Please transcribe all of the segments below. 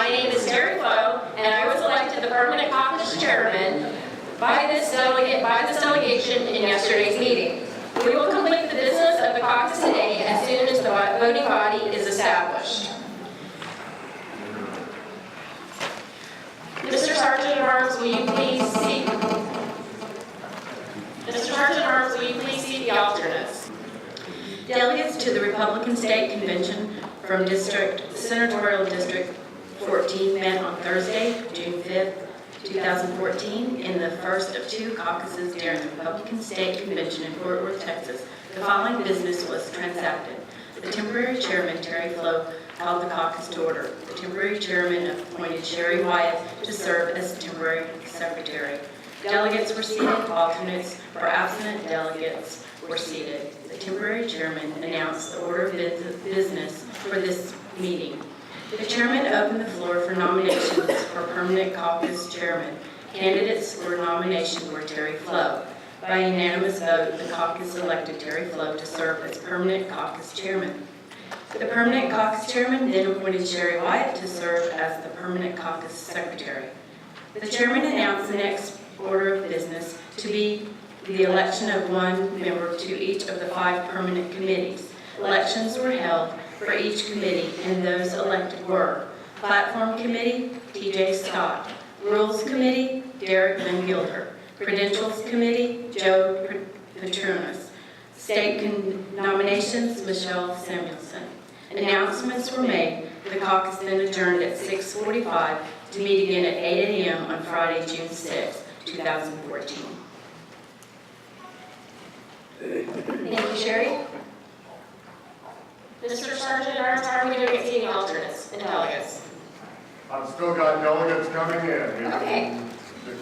My name is Terry Flo, and I was elected the permanent caucus chairman by this delegation in yesterday's meeting. We will complete the business of the caucus today as soon as the voting body is established. Mr. Sergeant at Arms, will you please seat? Mr. Sergeant at Arms, will you please seat the alternates? Delegates to the Republican State Convention from Senatorial District 14 met on Thursday, June 5th, 2014, in the first of two caucuses during the Republican State Convention in Fort Worth, Texas. The following business was transacted. The temporary chairman, Terry Flo, called the caucus to order. The temporary chairman appointed Sherry Wyatt to serve as temporary secretary. Delegates were seated, alternates were absent, delegates were seated. The temporary chairman announced the order of business for this meeting. The chairman opened the floor for nominations for permanent caucus chairman. Candidates for nomination were Terry Flo. By unanimous vote, the caucus elected Terry Flo to serve as permanent caucus chairman. The permanent caucus chairman then appointed Sherry Wyatt to serve as the permanent caucus secretary. The chairman announced the next order of business to be the election of one member to each of the 5 permanent committees. Elections were held for each committee, and those elected were Platform Committee, T.J. Scott; Rules Committee, Derek Van Gilder; Credentials Committee, Joe Petronas; State Nominations, Michelle Samuelson. Announcements were made. The caucus then adjourned at 6:45 to meet again at 8 a.m. on Friday, June 6, 2014. Thank you, Sherry. Mr. Sergeant at Arms, how are we doing at seating alternates and delegates? I've still got delegates coming in. Okay. We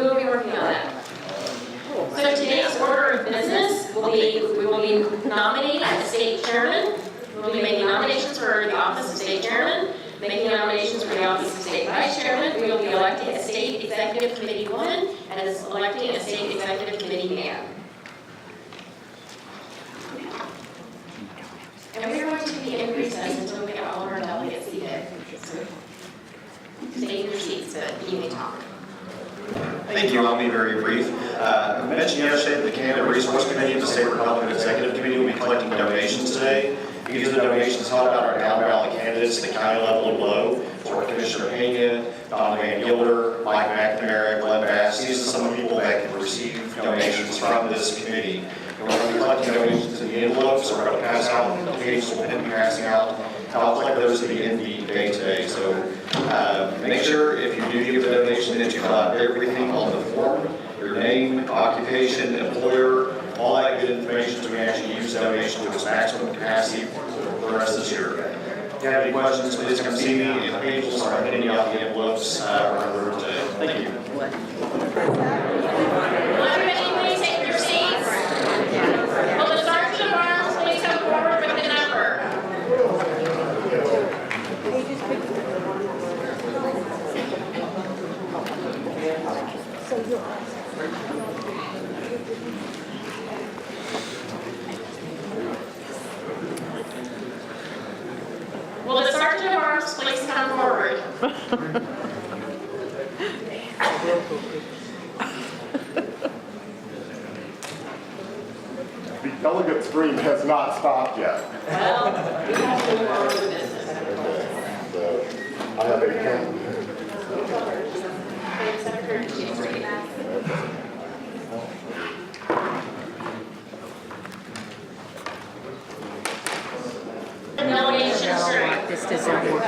will be working on that. So today's order of business will be, we will be nominating a state chairman. We'll be making nominations for the office of state chairman, making nominations for the office of state vice chairman. We will be electing a state executive committee woman and electing a state executive committee man. And we're going to be in recess until we get all of our delegates seated. Stay in your seats, but you may talk. Thank you. I'll be very brief. I mentioned yesterday that the Candidate Resource Committee of the State Republican Executive Committee will be collecting donations today. These are the donations held out our down ballot candidates at the county level and below for Commissioner Pena, Donna Van Gilder, Mike McNamara, Glenn Bass. These are some of the people that can receive donations from this committee. And we're going to be collecting donations in the envelopes. So we're going to pass out the pages we'll be passing out. I'll collect those at the end of the day today. So make sure if you do give the donation that you fill out everything on the form, your name, occupation, employer, all that good information so we can actually use the donation with its maximum capacity for the rest of this year. If you have any questions, please come see me. And the pages will start hitting out the envelopes around the room today. Thank you. Will everybody please take your seats? Will the Sergeant at Arms please come forward with the number? Will the Sergeant at Arms please come forward? The delegate stream has not stopped yet. Well, we have to move on with business. So I have a count. Nomination string. This doesn't work.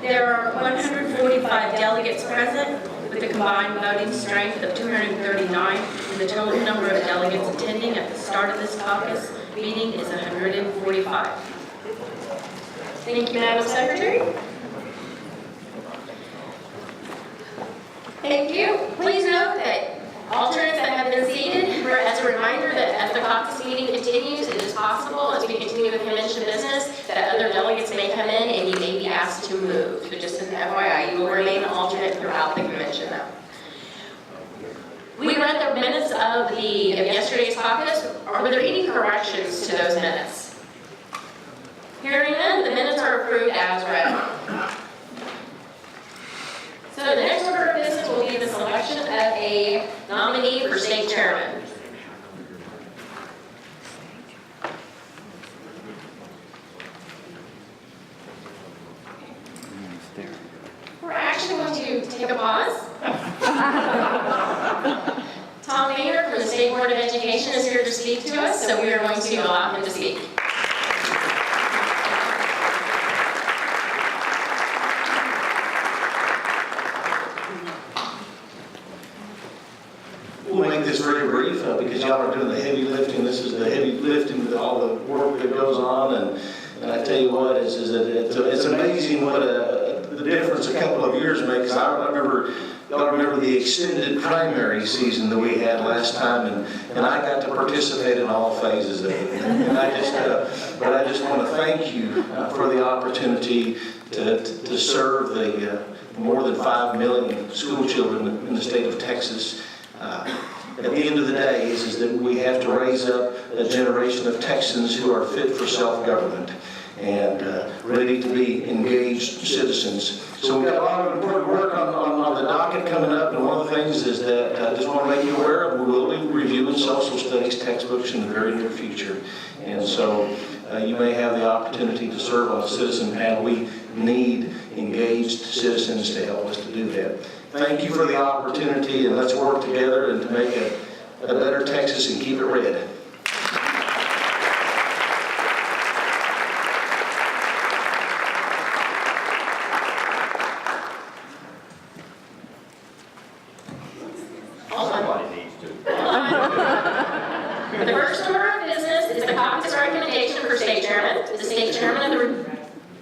There are 145 delegates present with a combined voting strength of 239, and the total number of delegates attending at the start of this caucus meeting is 145. Thank you, Madam Secretary. Thank you. Please note that alternates that have been seated, as a reminder that as the caucus meeting continues, it is possible as we continue with convention business that other delegates may come in and you may be asked to move. So just as an FYI, you will remain an alternate throughout the convention though. We read the minutes of yesterday's caucus. Were there any corrections to those minutes? Hearing none, the minutes are approved as read. So the next order of business will be the selection of a nominee for state chairman. We're actually going to take a pause. Tom Maynard from the State Board of Education is here to speak to us, so we are going to allow him to speak. We'll make this very brief because y'all are doing the heavy lifting. This is the heavy lifting with all the work that goes on, and I tell you what, is that it's amazing what the difference a couple of years makes. I remember, y'all remember the extended primary season that we had last time, and I got to participate in all phases of it. And but I just want to thank you for the opportunity to serve the more than 5 million school children in the state of Texas. At the end of the day is that we have to raise up a generation of Texans who are fit for self-government and ready to be engaged citizens. So we've got a lot of important work on the docket coming up, and one of the things is that I just want to make you aware of, we will be reviewing social studies textbooks in the very near future. And so you may have the opportunity to serve on a citizen panel. We need engaged citizens to help us to do that. Thank you for the opportunity, and let's work together and to make a better Texas and keep it red. Somebody needs to. The first order of business is the caucus recommendation for state chairman. The state chairman of the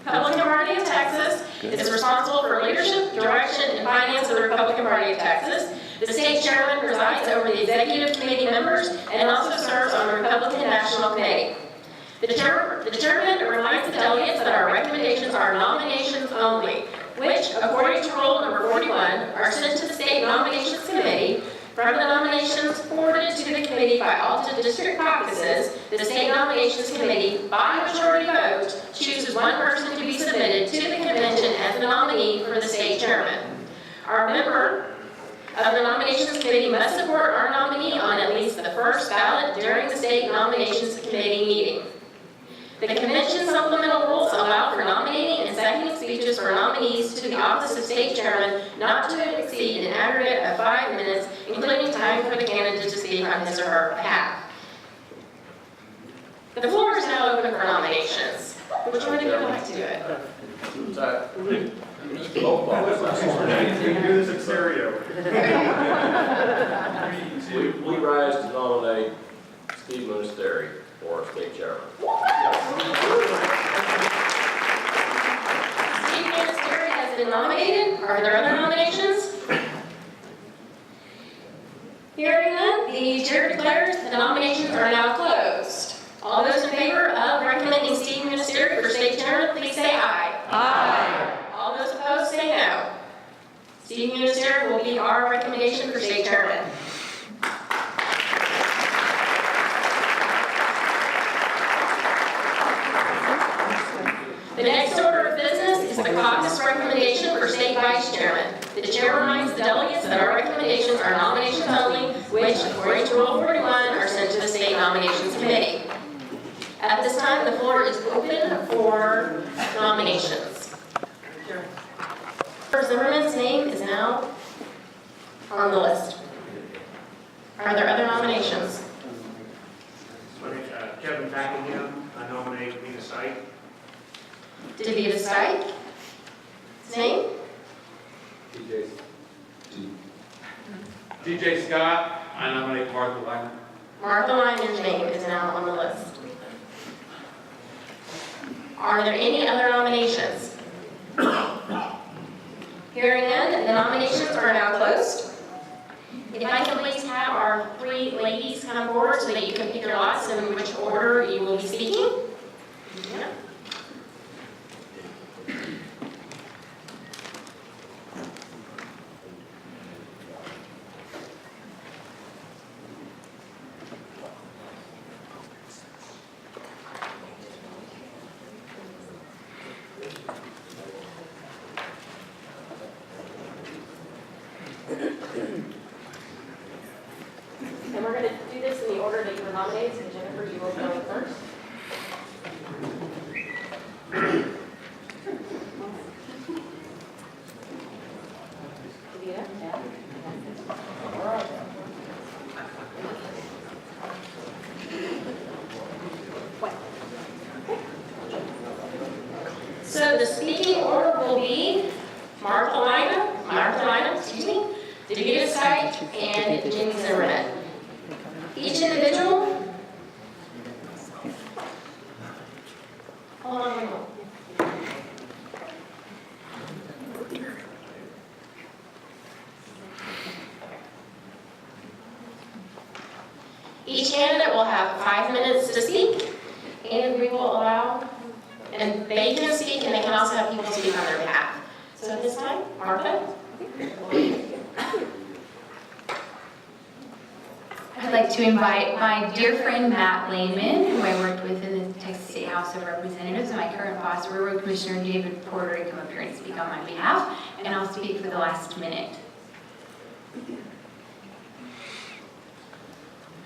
Republican Party of Texas is responsible for leadership, direction, and finance of the Republican Party of Texas. The state chairman presides over the executive committee members and also serves on the Republican National Committee. The chairman reminds the delegates that our recommendations are nominations only, which, according to Rule number 41, are sent to the State Nominations Committee. From the nominations forwarded to the committee by all the district caucuses, the State Nominations Committee, by majority vote, chooses one person to be submitted to the convention as the nominee for the state chairman. Our member of the Nominations Committee must support our nominee on at least the first ballot during the State Nominations Committee meeting. The convention supplemental rules allow for nominating and seconding speeches for nominees to the office of state chairman not to exceed an aggregate of 5 minutes, including time for the candidate to speak on his or her behalf. The floor is now open for nominations. Which one of you would like to do it? We can do this in stereo. We rise to nominate Steve Monastery for state chairman. Steve Monastery has been nominated. Are there other nominations? Hearing none, the chair declares the nominations are now closed. All those in favor of recommending Steve Monastery for state chairman, please say aye. Aye. All those opposed, say no. Steve Monastery will be our recommendation for state chairman. The next order of business is the caucus recommendation for state vice chairman. The chair reminds the delegates that our recommendations are nominations only, which, according to Rule 41, are sent to the State Nominations Committee. At this time, the floor is open for nominations. Zimmerman's name is now on the list. Are there other nominations? Kevin Packingham, I nominate Nina Syke. Davida Stike? His name? DJ Scott, I nominate Martha Lyman. Martha Lyman's name is now on the list. Are there any other nominations? Hearing none, the nominations are now closed. If I can please have our 3 ladies come forward so that you can pick your lots in which order you will be speaking. Yeah. And we're going to do this in the order that you were nominated, so Jennifer, you will go first. Davina? So the speaking order will be Martha Lina, Davina Sight, and Jenny Zimmerman. Each individual. Hold on one moment. Each candidate will have 5 minutes to speak, and we will allow, and they can speak, and they can also have people speak on their behalf. So at this time, Martha. I'd like to invite my dear friend Matt Lehman, who I worked with in the Texas State House of Representatives, and my current boss, Railroad Commissioner David Porter, to come up here and speak on my behalf, and I'll speak for the last minute.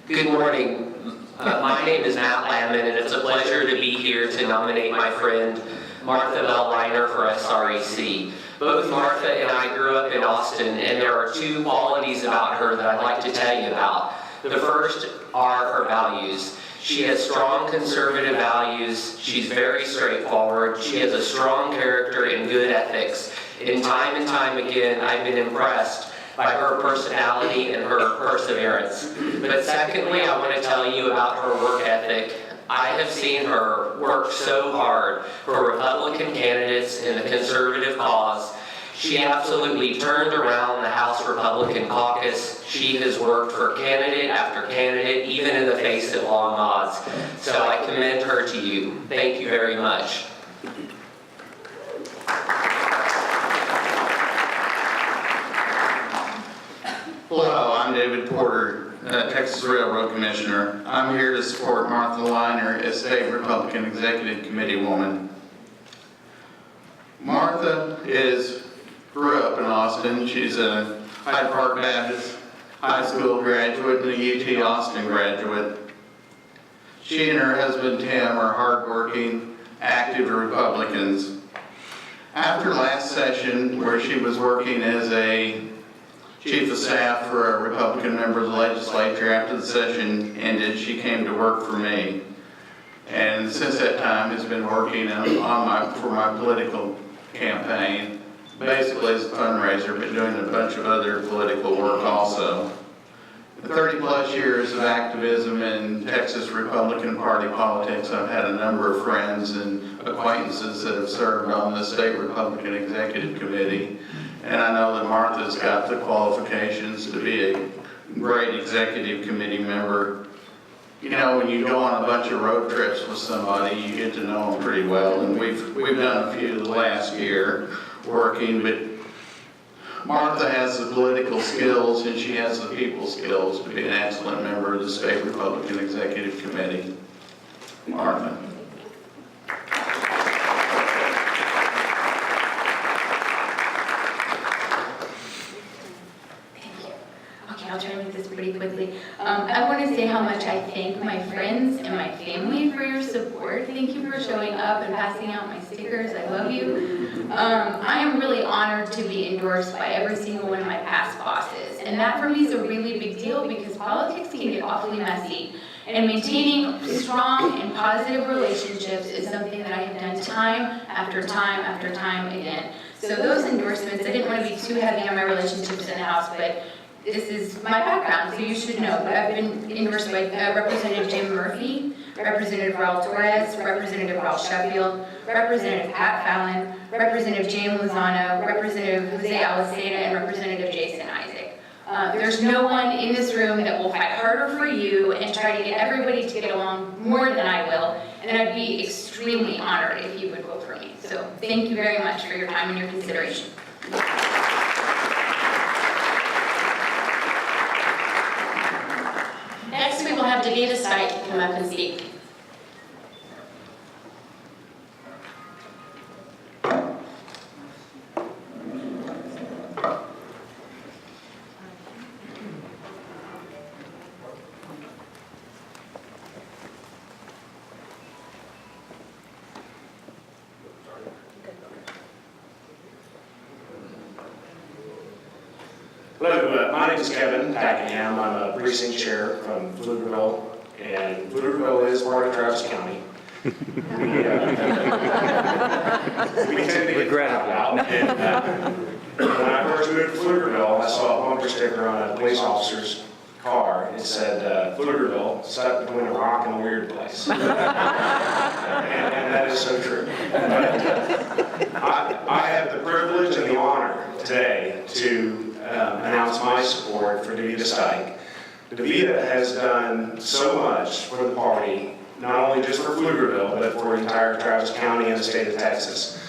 Good morning. My name is Matt Lehman, and it's a pleasure to be here to nominate my friend Martha Bell Reiner for SREC. Both Martha and I grew up in Austin, and there are two qualities about her that I'd like to tell you about. The first are her values. She has strong conservative values. She's very straightforward. She has a strong character and good ethics. And time again, I've been impressed by her personality and her perseverance. But secondly, I want to tell you about her work ethic. I have seen her work so hard for Republican candidates in the conservative cause. She absolutely turned around the House Republican caucus. She has worked for candidate after candidate, even in the face of long odds. So I commend her to you. Thank you very much. Hello, I'm David Porter, Texas Railroad Commissioner. I'm here to support Martha Liner as State Republican Executive Committee woman. Martha grew up in Austin. She's a Hyde Park Baptist High School graduate and a UT Austin graduate. She and her husband Tim are hardworking, active Republicans. After last session, where she was working as a Chief of Staff for a Republican member of the legislature, after the session ended, she came to work for me. And since that time has been working for my political campaign, basically as a fundraiser, but doing a bunch of other political work also. 30 plus years of activism in Texas Republican Party politics, I've had a number of friends and acquaintances that have served on the State Republican Executive Committee. And I know that Martha's got the qualifications to be a great executive committee member. You know, when you go on a bunch of road trips with somebody, you get to know them pretty well. And we've done a few the last year working, but Martha has the political skills and she has the people skills to be an excellent member of the State Republican Executive Committee. Martha. I'll try to make this pretty quickly. I want to say how much I thank my friends and my family for your support. Thank you for showing up and passing out my stickers. I love you. I am really honored to be endorsed by every single one of my past bosses. And that for me is a really big deal because politics can get awfully messy. And maintaining strong and positive relationships is something that I have done time after time after time again. So those endorsements, I didn't want to be too heavy on my relationships in the House, but this is my background, so you should know. I've been endorsed by Representative Jim Murphy, Representative Raul Torres, Representative Raul Sheffield, Representative Pat Fallon, Representative James Lozano, Representative Jose Aliceta, and Representative Jason Isaac. There's no one in this room that will fight harder for you and try to get everybody to get along more than I will, and I'd be extremely honored if you would vote for me. So thank you very much for your time and your consideration. Next, we will have Davina Sight come up and speak. Hello, my name is Kevin Packingham. I'm a precinct chair from Pflugerville, and Pflugerville is part of Travis County. We tend to get found out. And when I first moved to Pflugerville, I saw a bumper sticker on a police officer's car. It said, Pflugerville, stuck between a rock and a weird place. and that is so true. But, I have the privilege and the honor today to announce my support for Davida Stike. Davida has done so much for the party, not only just for Pflugerville, but for the entire Travis County and the state of Texas.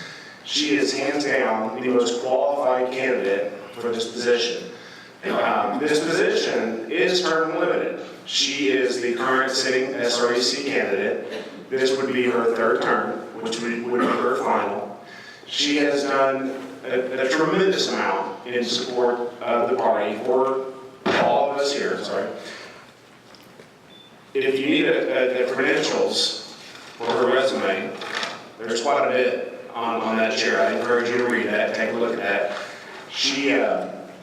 She is hands down the most qualified candidate for this position. This position is term limited. She is the current sitting SREC candidate. This would be her third term, which would be her final. She has done a tremendous amount in support of the party for all of us here. Sorry. If you need the credentials for her resume, there's quite a bit on that chair. I encourage you to read that, take a look at that. She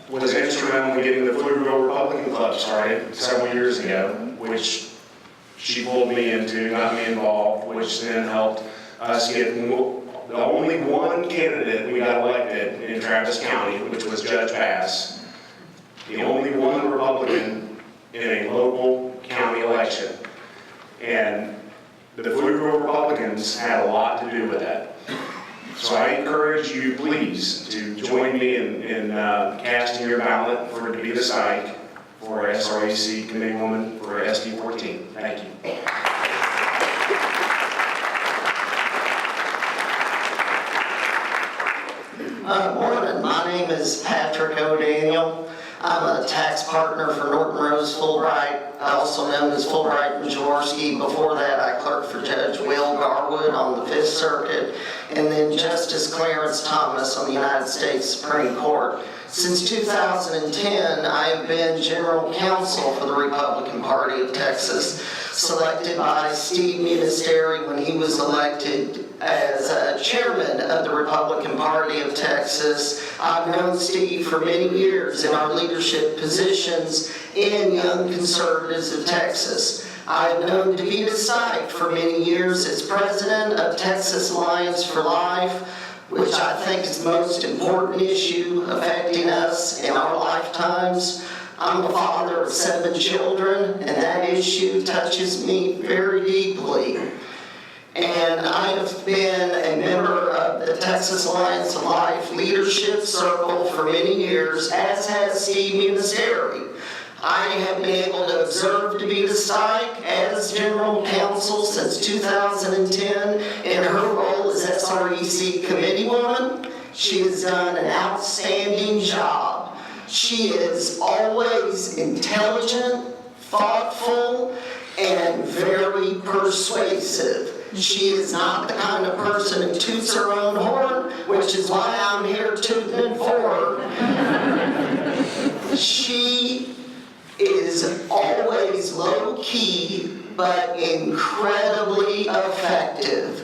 was instrumental in getting the Pflugerville Republican Club started several years ago, which she pulled me into, got me involved, which then helped us get the only one candidate we got elected in Travis County, which was Judge Bass. The only one Republican in a local county election. And the Pflugerville Republicans had a lot to do with that. So I encourage you, please, to join me in casting your ballot for Davida Stike for SREC Committeewoman for SD 14. Thank you. Morning, my name is Patrick O'Daniel. I'm a tax partner for Norton Rose Fulbright, also known as Fulbright and Jaworski. Before that, I clerked for Judge Will Garwood on the Fifth Circuit, and then Justice Clarence Thomas on the United States Supreme Court. Since 2010, I have been General Counsel for the Republican Party of Texas, selected by Steve Ministeri when he was elected as chairman of the Republican Party of Texas. I've known Steve for many years in our leadership positions in Young Conservatives of Texas. I've known Davida Stike for many years as president of Texas Alliance for Life, which I think is the most important issue affecting us in our lifetimes. I'm a father of 7 children, and that issue touches me very deeply. And I have been a member of the Texas Alliance of Life Leadership Circle for many years, as has Steve Ministeri. I have been able to observe Davida Stike as General Counsel since 2010 in her role as SREC Committeewoman. She has done an outstanding job. She is always intelligent, thoughtful, and very persuasive. She is not the kind of person who toots her own horn, which is why I'm here tooting for her. She is always low-key, but incredibly effective.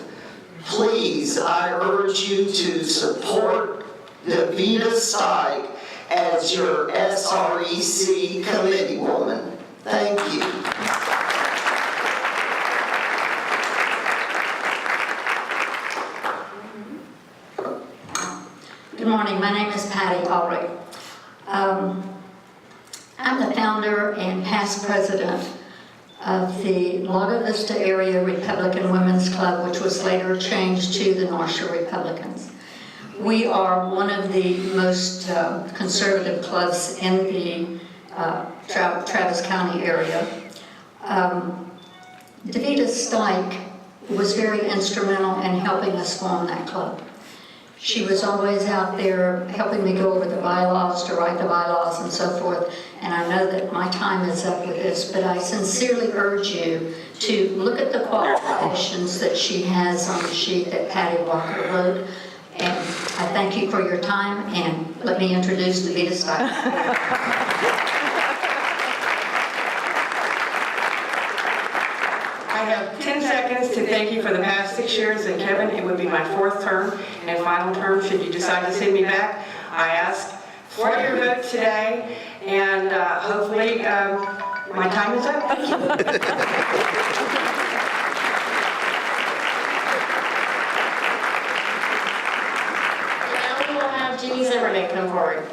Please, I urge you to support Davida Stike as your SREC Committeewoman. Thank you. Good morning, my name is Patty Ulrich. I'm the founder and past president of the Lago Vista Area Republican Women's Club, which was later changed to the North Shore Republicans. We are one of the most conservative clubs in the Travis County area. Davida Stike was very instrumental in helping us form that club. She was always out there helping me go over the bylaws, to write the bylaws and so forth, and I know that my time is up with this, but I sincerely urge you to look at the qualifications that she has on the sheet that Patty Walker wrote, and I thank you for your time, and let me introduce Davida Stike. I have 10 seconds to thank you for the past 6 years, and Kevin, it would be my 4th term and final term should you decide to send me back. I ask for your vote today, and hopefully my time is up. Thank you. Now we will have Jeannie Zimmerman come forward.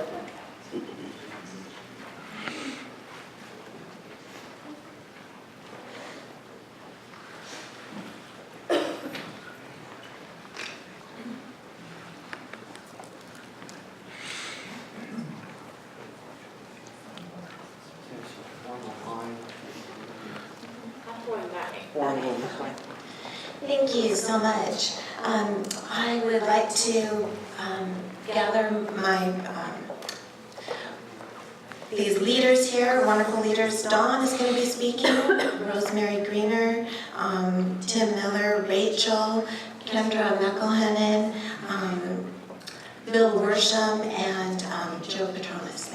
Thank you so much. I would like to gather my these leaders here, wonderful leaders. Dawn is going to be speaking, Rosemary Greener, Tim Miller, Rachel, Kendra McElhennon, Bill Worsham, and Joe Petronas.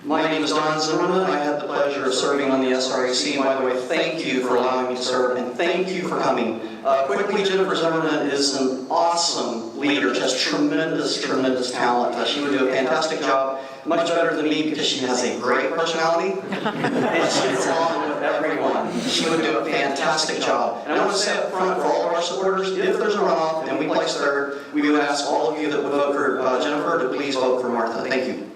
My name is Don Zimmerman. I had the pleasure of serving on the SREC. And by the way, thank you for allowing me to serve, and thank you for coming. Quickly, Jennifer Zimmerman is an awesome leader. She has tremendous, tremendous talent. She would do a fantastic job, much better than me because she has a great personality. And she gets along with everyone. She would do a fantastic job. And I want to say up front for all of our supporters, if there's a runoff and we place third, we would ask all of you that would vote for Jennifer to please vote for Martha. Thank you.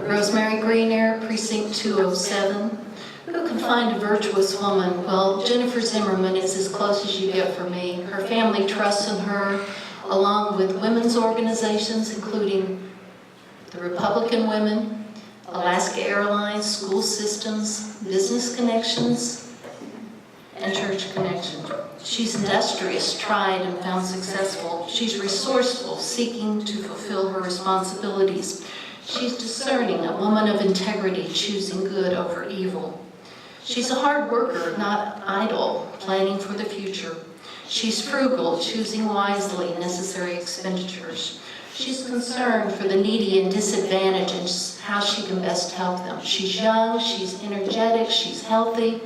Rosemary Greener, Precinct 207. Who can find a virtuous woman? Well, Jennifer Zimmerman is as close as you get for me. Her family trusts in her, along with women's organizations, including the Republican Women, Alaska Airlines, school systems, business connections, and church connection. She's industrious, tried, and found successful. She's resourceful, seeking to fulfill her responsibilities. She's discerning, a woman of integrity, choosing good over evil. She's a hard worker, not idle, planning for the future. She's frugal, choosing wisely necessary expenditures. She's concerned for the needy and disadvantaged and how she can best help them. She's young, she's energetic, she's healthy.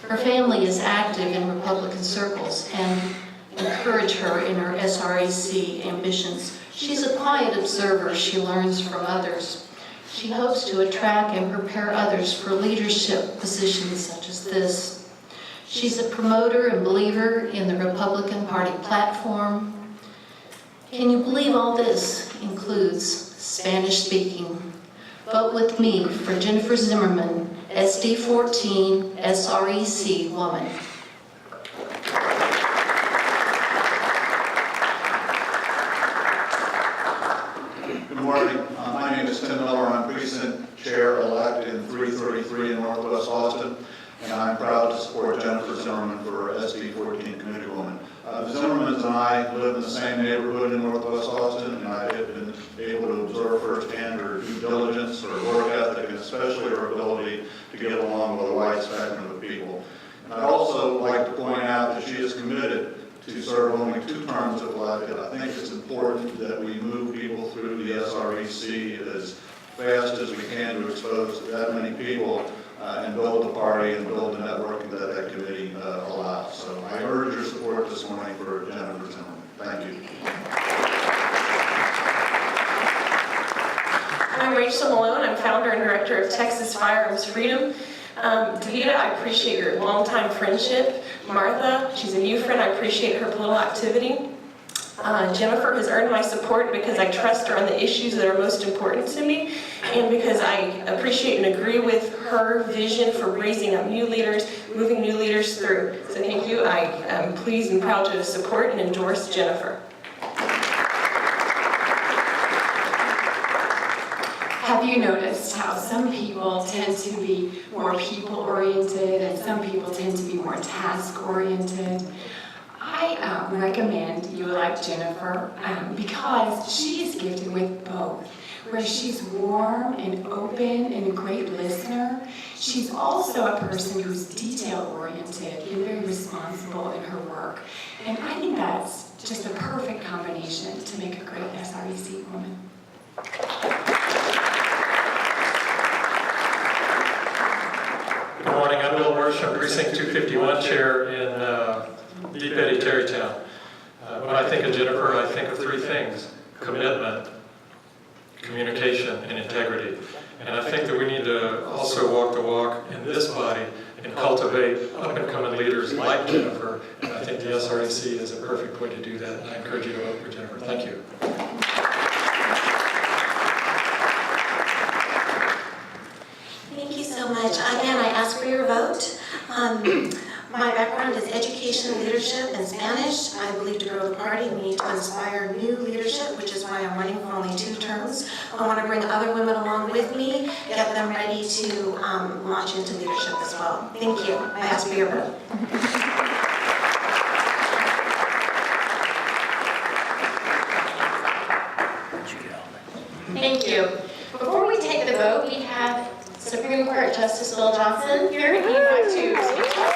Her family is active in Republican circles and encourage her in her SREC ambitions. She's a quiet observer. She learns from others. She hopes to attract and prepare others for leadership positions such as this. She's a promoter and believer in the Republican Party platform. Can you believe all this includes Spanish speaking? Vote with me for Jennifer Zimmerman, SD 14, SREC woman. Good morning. My name is Tim Miller. I'm precinct chair-elect in 333 in Northwest Austin, and I'm proud to support Jennifer Zimmerman for SD 14 Committee Woman. The Zimmermans and I live in the same neighborhood in Northwest Austin, and I have been able to observe firsthand her due diligence, her work ethic, and especially her ability to get along with a wide spectrum of people. And I'd also like to point out that she is committed to serve only 2 terms of elected. I think it's important that we move people through the SREC as fast as we can to expose that many people and build the party and build the networking that that committee allows. So I urge your support this morning for Jennifer Zimmerman. Thank you. I'm Rachel Malone. I'm founder and director of Texas Firearms Freedom. Davida, I appreciate your longtime friendship. Martha, she's a new friend. I appreciate her political activity. Jennifer has earned my support because I trust her on the issues that are most important to me, and because I appreciate and agree with her vision for raising up new leaders, moving new leaders through. So thank you. I am pleased and proud to support and endorse Jennifer. Have you noticed how some people tend to be more people-oriented and some people tend to be more task-oriented? I recommend you like Jennifer because she is gifted with both. Where she's warm and open and a great listener, she's also a person who's detail-oriented and very responsible in her work. And I think that's just a perfect combination to make a great SREC woman. Good morning. Precinct 251 chair in Deep Eddy, Terrytown. When I think of Jennifer, I think of three things: commitment, communication, and integrity. And I think that we need to also walk the walk in this body and cultivate up-and-coming leaders like Jennifer. And I think the SREC is a perfect way to do that. And I encourage you to vote for Jennifer. Thank you. Thank you so much. Again, I ask for your vote. My background is education, leadership, and Spanish. I believe to grow the party, we need to inspire new leadership, which is why I'm running for only 2 terms. I want to bring other women along with me, get them ready to launch into leadership as well. Thank you. I ask for your vote. Thank you. Before we take the vote, we have Supreme Court Justice Bill Johnson here. He'd like to speak to us.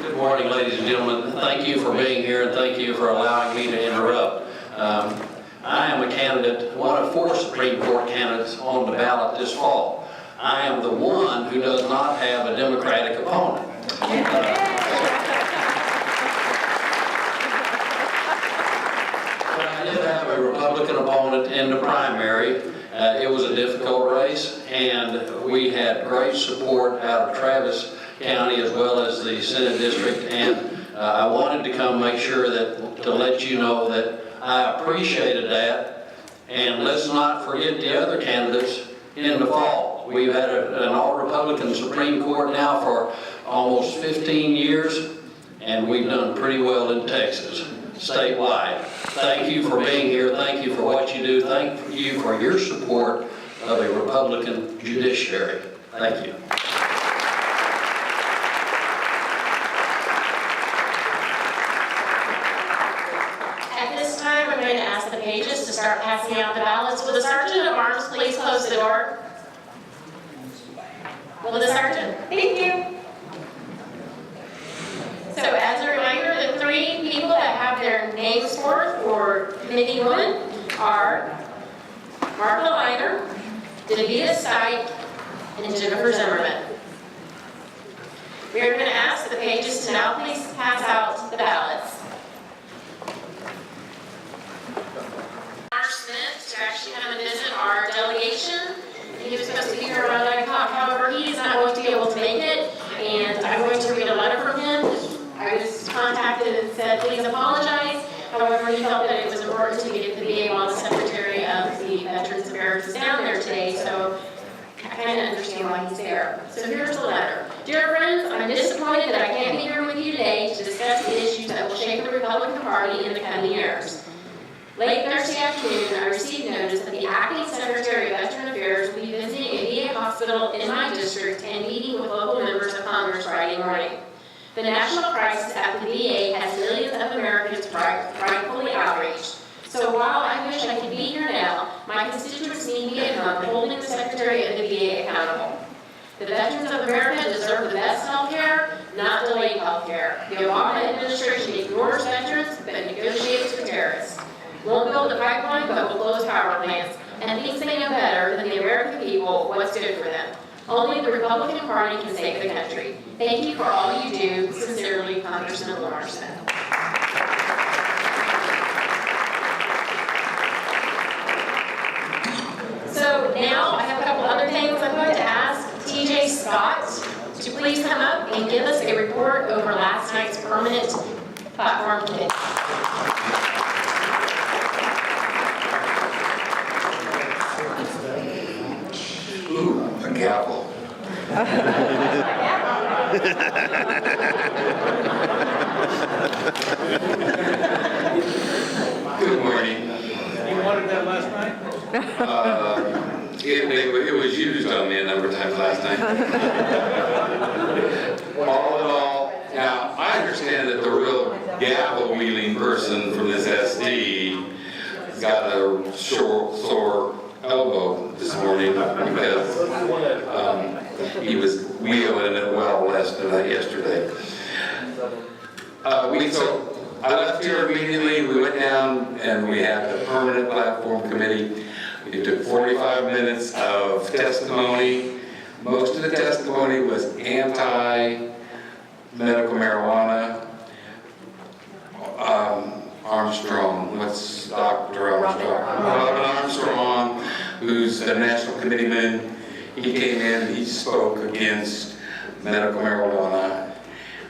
Good morning, ladies and gentlemen. Thank you for being here, and thank you for allowing me to interrupt. I am a candidate, one of 4 Supreme Court candidates on the ballot this fall. I am the one who does not have a Democratic opponent. But I did have a Republican opponent in the primary. It was a difficult race, and we had great support out of Travis County as well as the Senate District, and I wanted to come make sure that, to let you know that I appreciated that, and let's not forget the other candidates in the fall. We've had an all-Republican Supreme Court now for almost 15 years, and we've done pretty well in Texas, statewide. Thank you for being here. Thank you for what you do. Thank you for your support of a Republican judiciary. Thank you. I'm going to ask the pages to start passing out the ballots. Will the Sergeant of Arms please close the door? Will the Sergeant? Thank you. So as a reminder, the 3 people that have their names forth for Committee 1 are Martha Leiner, Davida Stipe, and Jennifer Zimmerman. We are going to ask the pages to now please pass out the ballots. Smith to actually come and visit our delegation. He was supposed to be here around 9 o'clock. However, he is not going to be able to make it, and I'm going to read a letter from him. I was contacted and said, please apologize. However, he felt that it was important to get the VA while the Secretary of the Veterans Affairs is down there today, so I kind of understand why he's there. So here's the letter. Dear friends, I'm disappointed that I can't be here with you today to discuss the issues that will shape the Republican Party in the coming years. Late Thursday afternoon, I received notice that the acting Secretary of Veterans Affairs will be visiting a VA hospital in my district and meeting with local members of Congress Friday morning. The national crisis at the VA has millions of Americans rightfully outraged. So while I wish I could be here now, my constituents need me at home holding the Secretary of the VA accountable. The veterans of America deserve the best health care, not delayed health care. The Obama administration ignores veterans but negotiates with terrorists. Won't build a pipeline, but will close power plants, and thinks they know better than the American people what's good for them. Only the Republican Party can save the country. Thank you for all you do. Sincerely, Congressman Lamar Smith. So now I have a couple other things. I'm going to ask TJ Scott to please come up and give us a report over last night's permanent platform committee. A gavel. Good morning. You wanted that last night? It was used on me a number of times last night. All in all, now I understand that the real gavel-wielding person from this SD got a sore elbow this morning because he was wheeling it well yesterday. I left here immediately, we went down and we had the permanent platform committee. We took 45 minutes of testimony. Most of the testimony was anti-medical marijuana. Armstrong, what's Dr. Armstrong? Robin Armstrong, who's a national committeeman. He came in and he spoke against medical marijuana.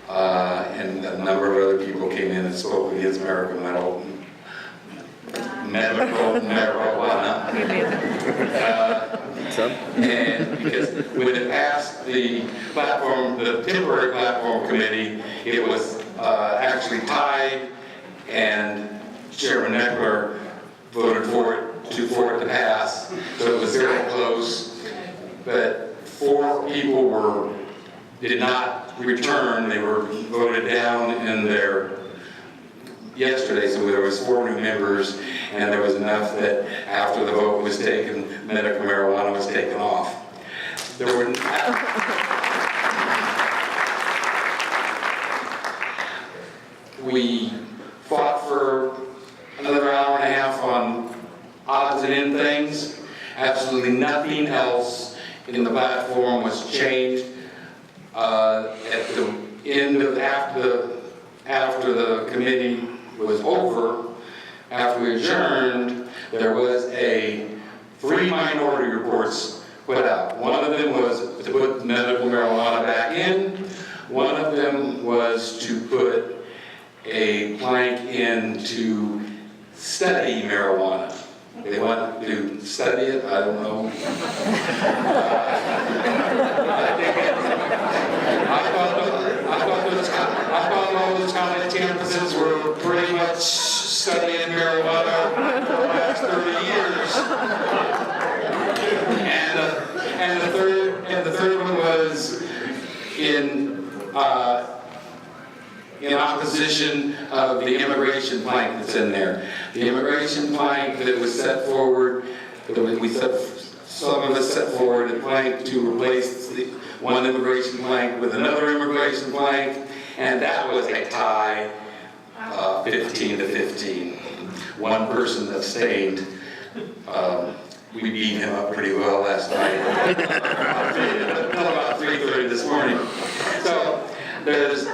And a number of other people came in and spoke against medical marijuana. And because when it passed the platform, the temporary platform committee, it was actually tied, and Chairman Meckler voted for it to pass, so it was very close. But 4 people did not return. They were voted down in their yesterday, so there was 4 new members, and there was enough that after the vote was taken, medical marijuana was taken off. There were we fought for another hour and a half on odds and end things. Absolutely nothing else in the platform was changed. At the end of after the committee was over, after we adjourned, there was 3 minority reports put out. One of them was to put medical marijuana back in. One of them was to put a plank in to study marijuana. They want to study it, I don't know. I thought all those college campuses were pretty much studying marijuana for the last 30 years. And the third one was in opposition of the immigration plank that's in there. The immigration plank that was set forward, some of us set forward a plank to replace the one immigration plank with another immigration plank, and that was a tie, 15 to 15. One person abstained. We beat him up pretty well last night. Until about 3:30 this morning. So there's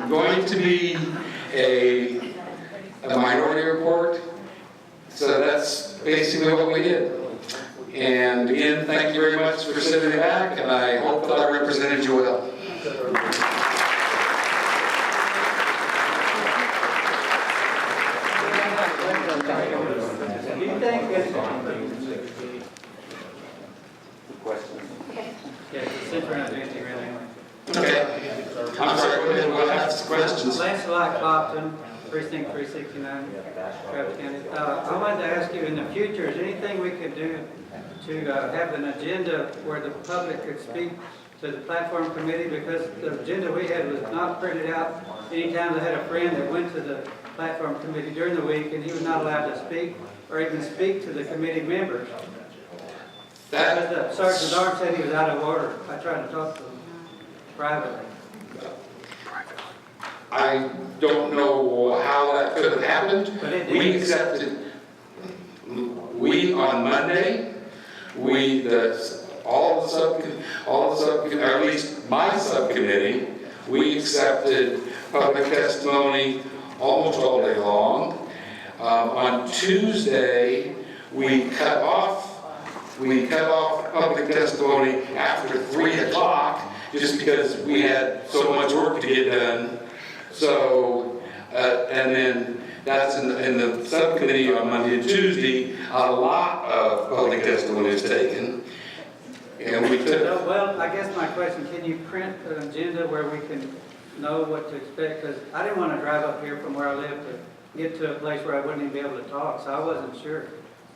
going to be a minority report. So that's basically what we did. And again, thank you very much for sitting back, and I hope that I represented you well. Okay. I'm sorry, we'll ask questions. Lancelot Clopton, Precinct 369, Travis County. I wanted to ask you, in the future, is anything we could do to have an agenda where the public could speak to the platform committee? Because the agenda we had was not printed out. Anytime I had a friend that went to the platform committee during the week, and he was not allowed to speak or even speak to the committee members. Sergeant Arm said he was out of order. I tried to talk to him privately. I don't know how that could have happened. We accepted, on Monday, all the subcommittee, or at least my subcommittee, we accepted public testimony almost all day long. On Tuesday, we cut off public testimony after 3 o'clock just because we had so much work to get done. So, and then that's in the subcommittee on Monday and Tuesday, a lot of public testimony is taken. And we took... Well, I guess my question, can you print an agenda where we can know what to expect? Because I didn't want to drive up here from where I live to get to a place where I wouldn't even be able to talk, so I wasn't sure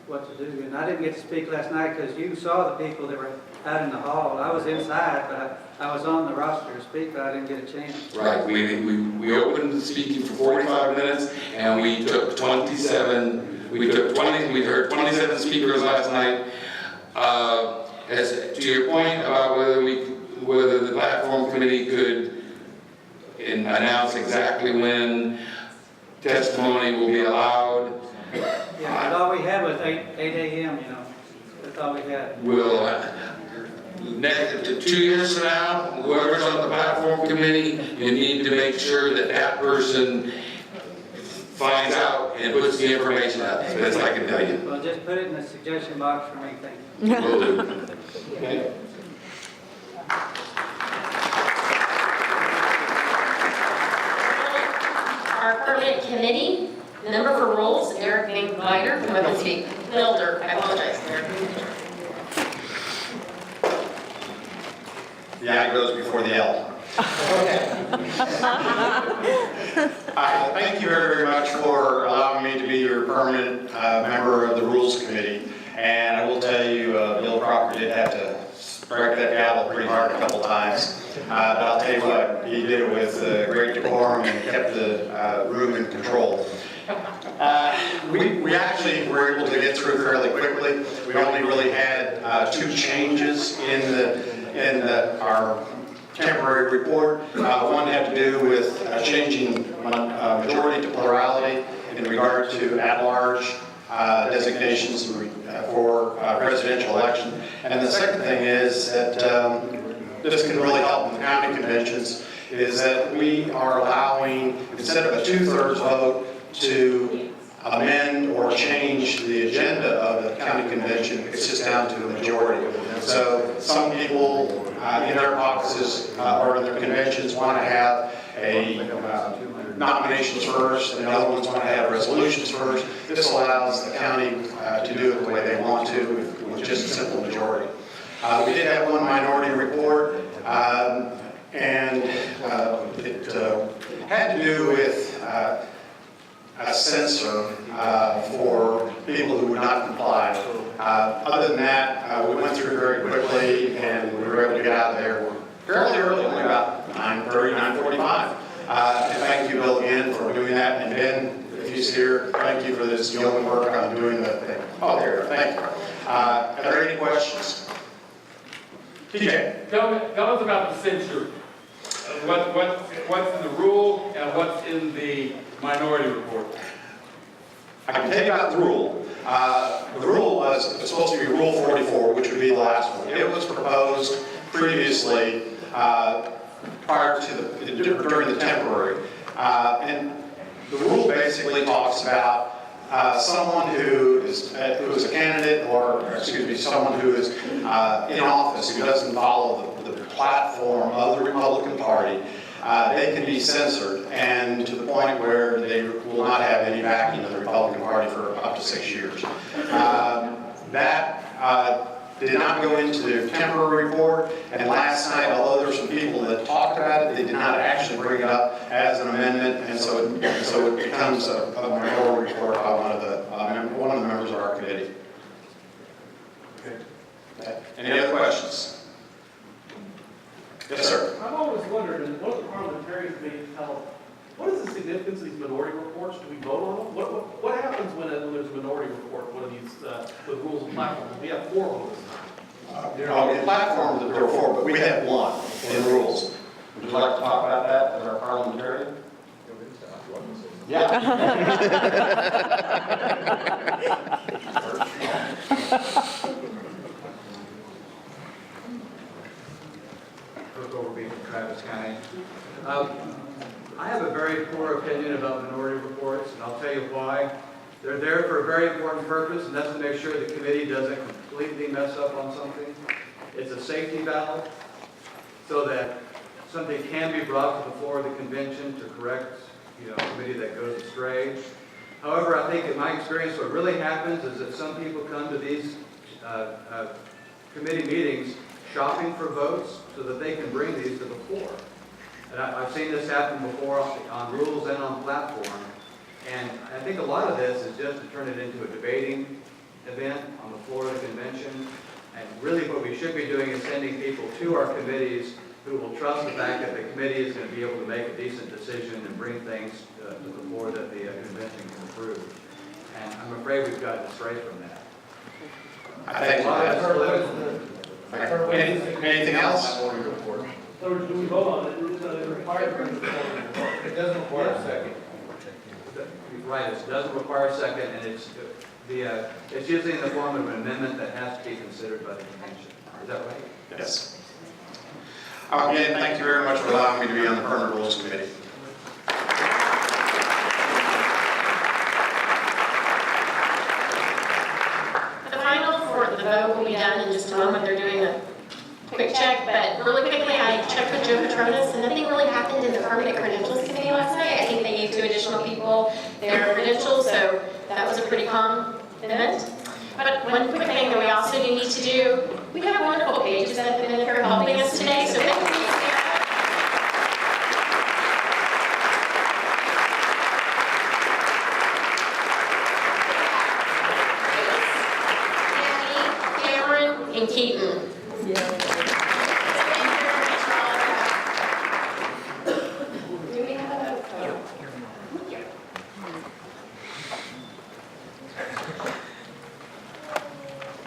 what to do. And I didn't get to speak last night because you saw the people that were out in the hall. I was inside, but I was on the roster to speak, but I didn't get a chance. Right, we opened speaking for 45 minutes, and we took 27, we heard 27 speakers last night. As to your point about whether we whether the platform committee could announce exactly when testimony will be allowed. Yeah, but all we had was 8 a.m., you know. That's all we had. Will, next, 2 years from now, whoever's on the platform committee, you need to make sure that that person finds out and puts the information out. That's the best I can tell you. Well, just put it in the suggestion box for me, thank you. Will do. Okay. Our permanent committee, member for rules, Eric Van Glider, come up and speak. Builder, I apologize, Eric. The I goes before the L. Okay. Thank you very, very much for allowing me to be your permanent member of the Rules Committee. And I will tell you, Bill Crocker did have to strike that gavel pretty hard a couple times. But I'll tell you what, he did it with great decorum and kept the room in control. We actually were able to get through fairly quickly. We only really had 2 changes in our temporary report. One had to do with changing majority to plurality in regard to at-large designations for presidential election. And the second thing is that this can really help in the county conventions, is that we are allowing, instead of a 2/3 vote, to amend or change the agenda of the county convention. It's just down to a majority. So some people in their caucuses or in their conventions want to have nominations first, and the other ones want to have resolutions first. This allows the county to do it the way they want to with just a simple majority. We did have one minority report, and it had to do with a censor for people who would not comply. Other than that, we went through very quickly, and we were able to get out of there fairly early, only about 9:30, 9:45. And thank you, Bill, again, for doing that. And Ben, if he's here, thank you for this yeoman work on doing the thing. Oh, there you go. Thank you. Are there any questions? TJ. Tell us about the censure. What's in the rule and what's in the minority report? I can tell you about the rule. The rule was supposed to be Rule 44, which would be the last one. It was proposed previously prior to during the temporary. And the rule basically talks about someone who is a candidate, or excuse me, someone who is in office who doesn't follow the platform of the Republican Party. They can be censored, and to the point where they will not have any backing of the Republican Party for up to 6 years. That did not go into the temporary report, and last night, although there were some people that talked about it, they did not actually bring it up as an amendment, and so it becomes a minority report by one of the members of our committee. Okay. Any other questions? Yes, sir. I've always wondered, and one of the parliamentarians may tell, what is the significance of these minority reports? Do we vote on them? What happens when there's a minority report, one of these, with rules and platforms? We have 4 of them this time. In platforms, there were 4, but we had 1 in rules. Would you like to talk about that as our parliamentarian? Yeah. Travis County. I have a very poor opinion about minority reports, and I'll tell you why. They're there for a very important purpose, and that's to make sure the committee doesn't completely mess up on something. It's a safety valve, so that something can be brought to the floor of the convention to correct, a committee that goes astray. However, I think in my experience, what really happens is that some people come to these committee meetings shopping for votes so that they can bring these to the floor. And I've seen this happen before on rules and on platform. And I think a lot of this is just to turn it into a debating event on the floor of the convention. And really what we should be doing is sending people to our committees who will trust the fact that the committee is going to be able to make a decent decision and bring things to the floor that the convention can approve. And I'm afraid we've gotten astray from that. I think anything else? It doesn't require a second. Right, it doesn't require a second, and it's usually in the form of an amendment that has to be considered by the convention. Is that right? Yes. Again, thank you very much for allowing me to be on the Permanent Rules Committee. The final for the vote will be done in just a moment. They're doing a quick check, but really quickly, I checked with Joe Petronas, and nothing really happened in the Permanent Credentials Committee last night. I think they gave 2 additional people their credentials, so that was a pretty calm event. But one quick thing that we also do need to do, we have wonderful pages that have been in here helping us today, so thank you. And Keaton. Do we have a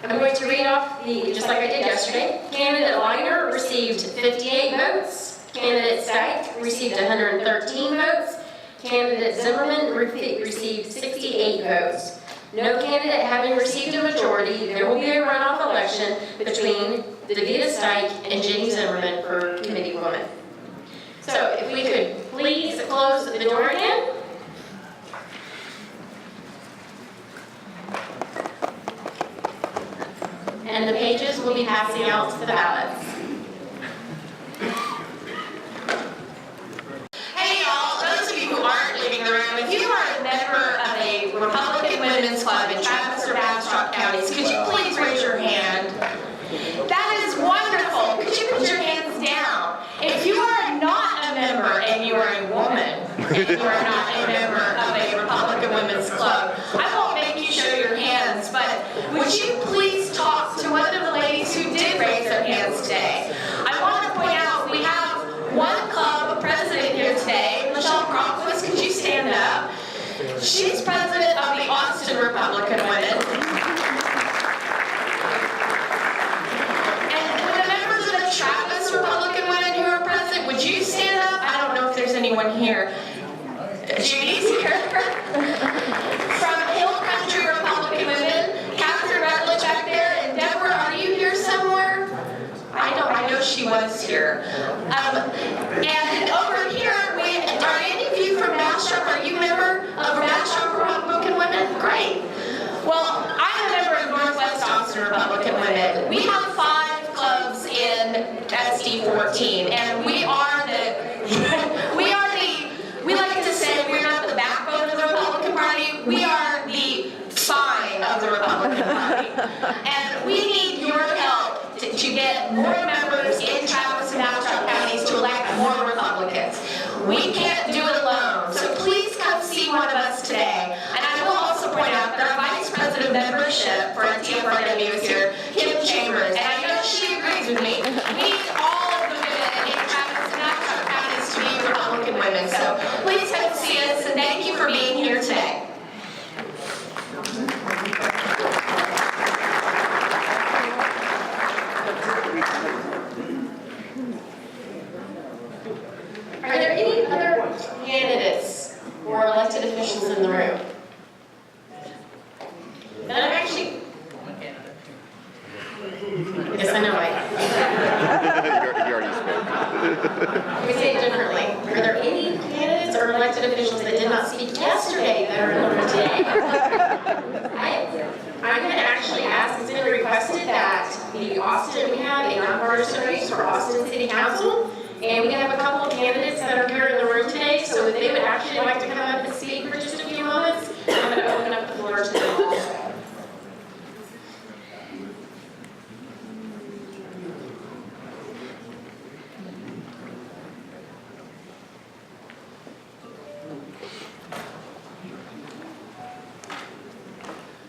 I'm going to read off just like I did yesterday. Candidate Liner received 58 votes. Candidate Steik received 113 votes. Candidate Zimmerman received 68 votes. No candidate having received a majority, there will be a runoff election between Davida Steik and Jenny Zimmerman for committee woman. So if we could please close the door again. And the pages will be passing out to the ballots. Hey y'all, those of you who aren't leaving the room, if you are a member of a Republican Women's Club in Travis or Bastrop counties, could you please raise your hand? That is wonderful. Could you put your hands down? If you are not a member and you are a woman and you are not a member of a Republican Women's Club, I won't make you show your hands, but would you please talk to one of the ladies who did raise their hands today? I want to point out we have one club president here today, Michelle Caucus. Could you stand up? She's president of the Austin Republican Women. And the members of the Travis Republican Women who are present, would you stand up? I don't know if there's anyone here. Judy's here. From Hill Country Republican Women, Catherine Rutledge back there, and Deborah, are you here somewhere? I know she was here. And over here, are any of you from Bastrop? Are you a member of Bastrop Republican Women? Great. Well, I'm a member of Northwest Austin Republican Women. We have 5 clubs in SD14, and we like to say we're not the backbone of the Republican Party, we are the spine of the Republican Party. And we need your help to get more members in Travis and Bastrop counties to elect more Republicans. We can't do it alone, so please come see one of us today. And I will also point out that our Vice President of Membership for TFRW is here, Kim Chambers, and I know she agrees with me. We need all of the women in Travis and Bastrop counties to be Republican women, so please come see us, and thank you for being here today. Are there any other candidates or elected officials in the room? And I'm actually... Yes, I know. You already spoke. Let me say it differently. Are there any candidates or elected officials that did not speak yesterday that are in the room today? I'm going to actually ask, it's been requested that we have a nonpartisan race for Austin City Council, and we have a couple of candidates that are here in the room today, so if they would actually like to come up and speak for just a few moments, I'm going to open up the floor to them also.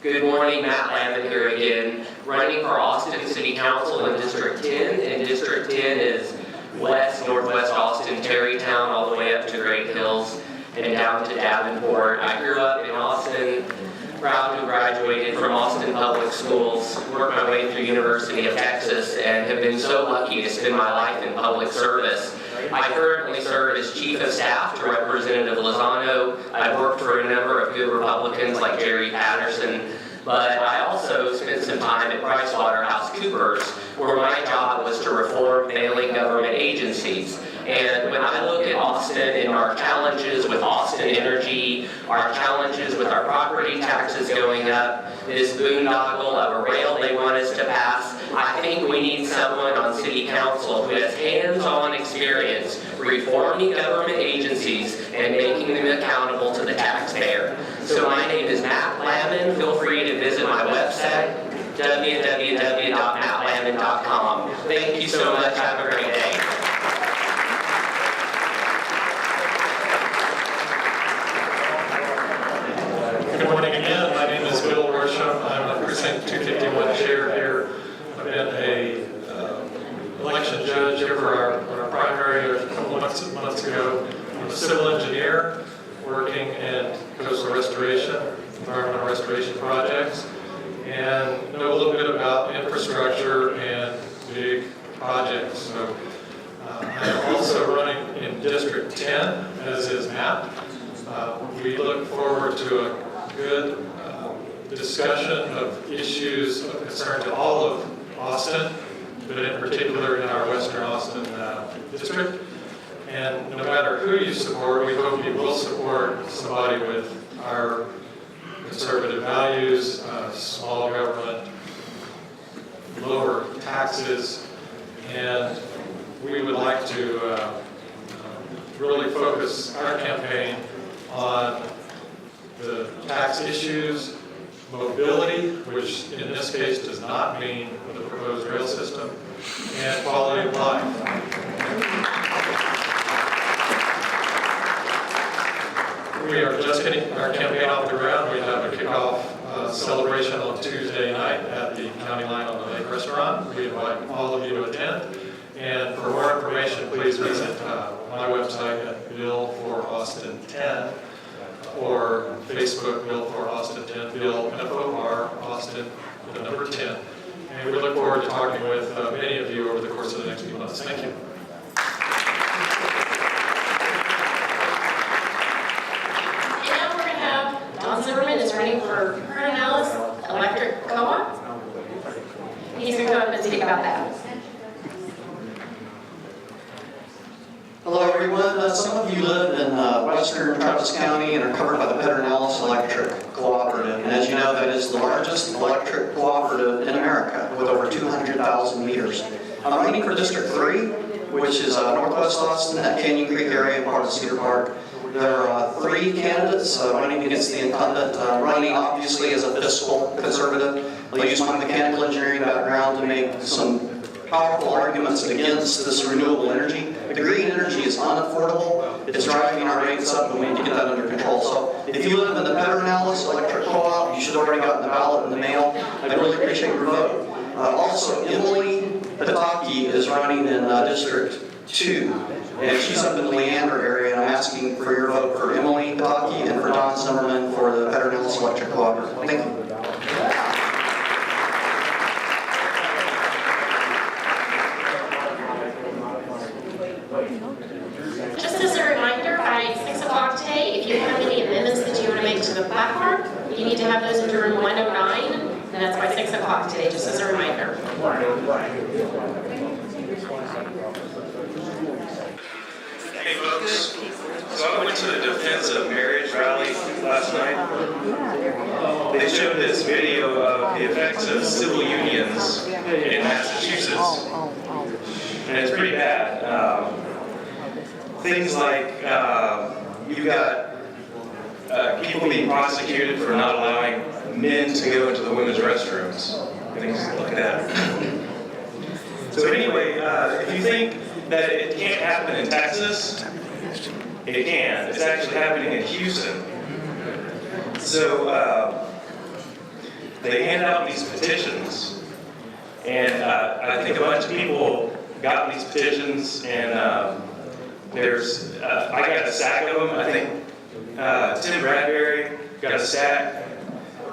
Good morning, Matt Lambert here again, running for Austin City Council in District 10. And District 10 is northwest Austin, Terrytown, all the way up to Great Hills and down to Davenport. I grew up in Austin, proud to have graduated from Austin Public Schools, worked my way through University of Texas, and have been so lucky to spend my life in public service. I currently serve as Chief of Staff to Representative Lozano. I've worked for a number of good Republicans like Jerry Patterson, but I also spent some time at PricewaterhouseCoopers, where my job was to reform failing government agencies. And when I look at Austin and our challenges with Austin Energy, our challenges with our property taxes going up, this boondoggle of a rail they want us to pass, I think we need someone on City Council who has hands-on experience reforming government agencies and making them accountable to the taxpayer. So my name is Matt Lamon. Feel free to visit my website, www.mattlamon.com. Thank you so much. Have a great day. Good morning again. My name is Bill Worsham. I'm the Precinct 251 chair here. I've been a election judge here for our primary a couple months ago. I'm a civil engineer working in coastal restoration, environmental restoration projects, and know a little bit about infrastructure and big projects. So I'm also running in District 10, as is Matt. We look forward to a good discussion of issues of concern to all of Austin, but in particular in our Western Austin district. And no matter who you support, we hope you will support somebody with our conservative values, small government, lower taxes, and we would like to really focus our campaign on the tax issues, mobility, which in this case does not mean the proposed rail system, and quality of life. We are just getting our campaign off the ground. We have a kickoff celebration on Tuesday night at the County Line on the Lake Restaurant. We invite all of you to attend. And for more information, please visit my website at Bill for Austin 10 or Facebook Bill for Austin 10, Bill FOR Austin, the number 10. And we look forward to talking with many of you over the course of the next few months. Thank you. Don Zimmerman is running for Pedernales Electric Co-op. He's going to come up and speak about that. Hello everyone. Some of you live in western Travis County and are covered by the Pedernales Electric Cooperative. And as you know, that is the largest electric cooperative in America with over 200,000 meters. I'm running for District 3, which is northwest Austin, that Canyon Creek area, part of Cedar Park. There are 3 candidates running against the incumbent, running obviously as a fiscal conservative. I'll use my mechanical engineering background to make some powerful arguments against this renewable energy. The green energy is unaffordable. It's driving our rates up, and we need to get that under control. So if you live in the Pedernales Electric Co-op, you should have already gotten the ballot in the mail. I'd really appreciate your vote. Also, Emily Pataki is running in District 2. And she's up in the Leander area, and I'm asking for your vote for Emily Pataki and for Don Zimmerman for the Pedernales Electric Cooperative. Thank you. Just as a reminder, by 6 o'clock today, if you have any amendments that you want to make to the platform, you need to have those into room 109, and that's by 6 o'clock today, just as a reminder. Hey folks, so I went to the Defense of Marriage rally last night. They showed this video of the effects of civil unions in Massachusetts, and it's pretty bad. Things like you've got people being prosecuted for not allowing men to go into the women's restrooms, things like that. So anyway, if you think that it can't happen in Texas, it can. It's actually happening in Houston. So they hand out these petitions, and I think a bunch of people got these petitions, and there's I got a stack of them. I think Tim Bradbury got a stack,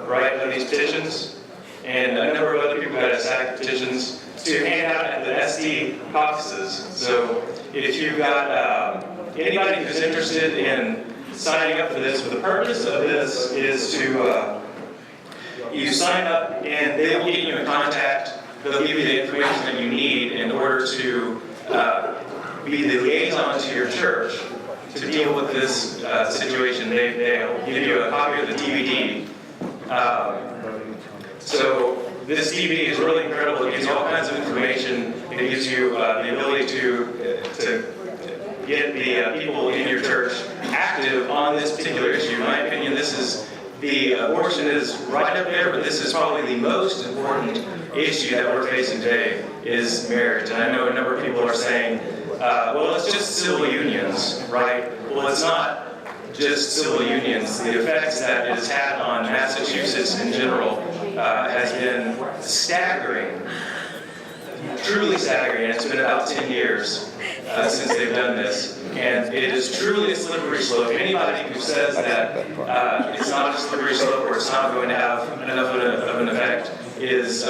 right, of these petitions, and a number of other people got a stack of petitions. to hand out at the SD caucuses. So if you've got anybody who's interested in signing up for this, the purpose of this is to, you sign up and they will get you in contact. They'll give you the information that you need in order to be the liaison to your church to deal with this situation. They'll give you a copy of the DVD. So this DVD is really incredible. It gives you all kinds of information. It gives you the ability to get the people in your church active on this particular issue. In my opinion, this is the abortion is right up there, but this is probably the most important issue that we're facing today is marriage. And I know a number of people are saying, well, it's just civil unions, right? Well, it's not just civil unions. The effects that it has had on Massachusetts in general has been staggering, truly staggering. It's been about 10 years since they've done this. And it is truly a slippery slope. Anybody who says that it's not a slippery slope or it's not going to have enough of an effect is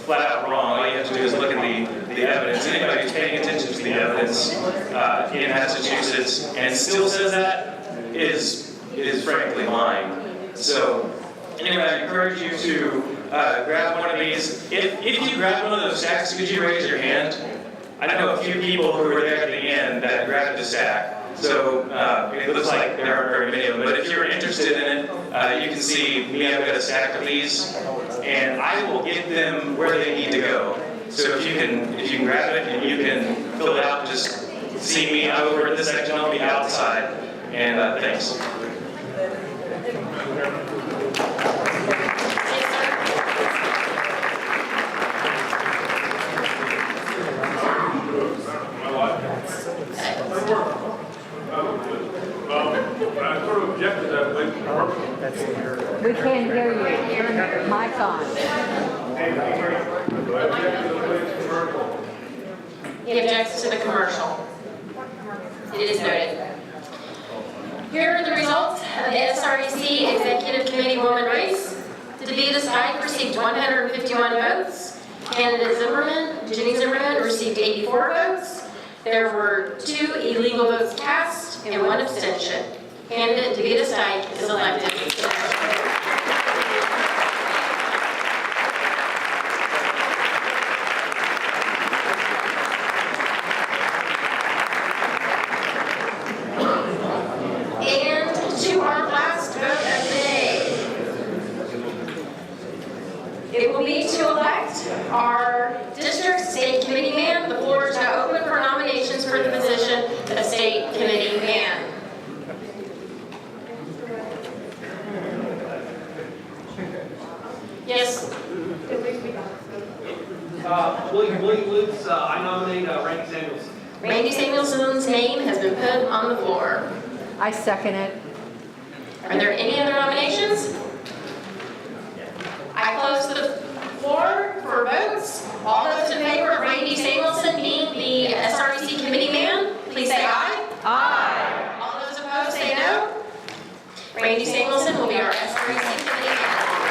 flat out wrong. All you have to do is look at the evidence. Anybody who's paying attention to the evidence in Massachusetts and still says that is frankly lying. So anyway, I encourage you to grab one of these. If you grab one of those stacks, could you raise your hand? I know a few people who were there at the end that grabbed the stack. So it looks like there aren't very many of them. But if you're interested in it, you can see me. I've got a stack of these, and I will get them where they need to go. So if you can grab it and you can fill it out, just see me over at this section. I'll be outside. And thanks. I sort of object to that, we can't hear you. Turn your mic on. He objects to the commercial. It is noted. Here are the results of the SREC Executive Committee Woman Race. Davida Steik received 151 votes. Candidate Jenny Zimmerman, received 84 votes. There were 2 illegal votes cast and 1 abstention. Candidate Davida Steik is elected. And to our last vote of the day. It will be to elect our district state committee man. The floor is now open for nominations for the position of state committee man. Yes. William Luke's, I nominate Randy Samuelson. Randy Samuelson's name has been put on the floor. I second it. Are there any other nominations? I close the floor for votes. All those in favor of Randy Samuelson being the SREC committee man, please say aye. Aye. All those opposed say no. Randy Samuelson will be our SREC committee man.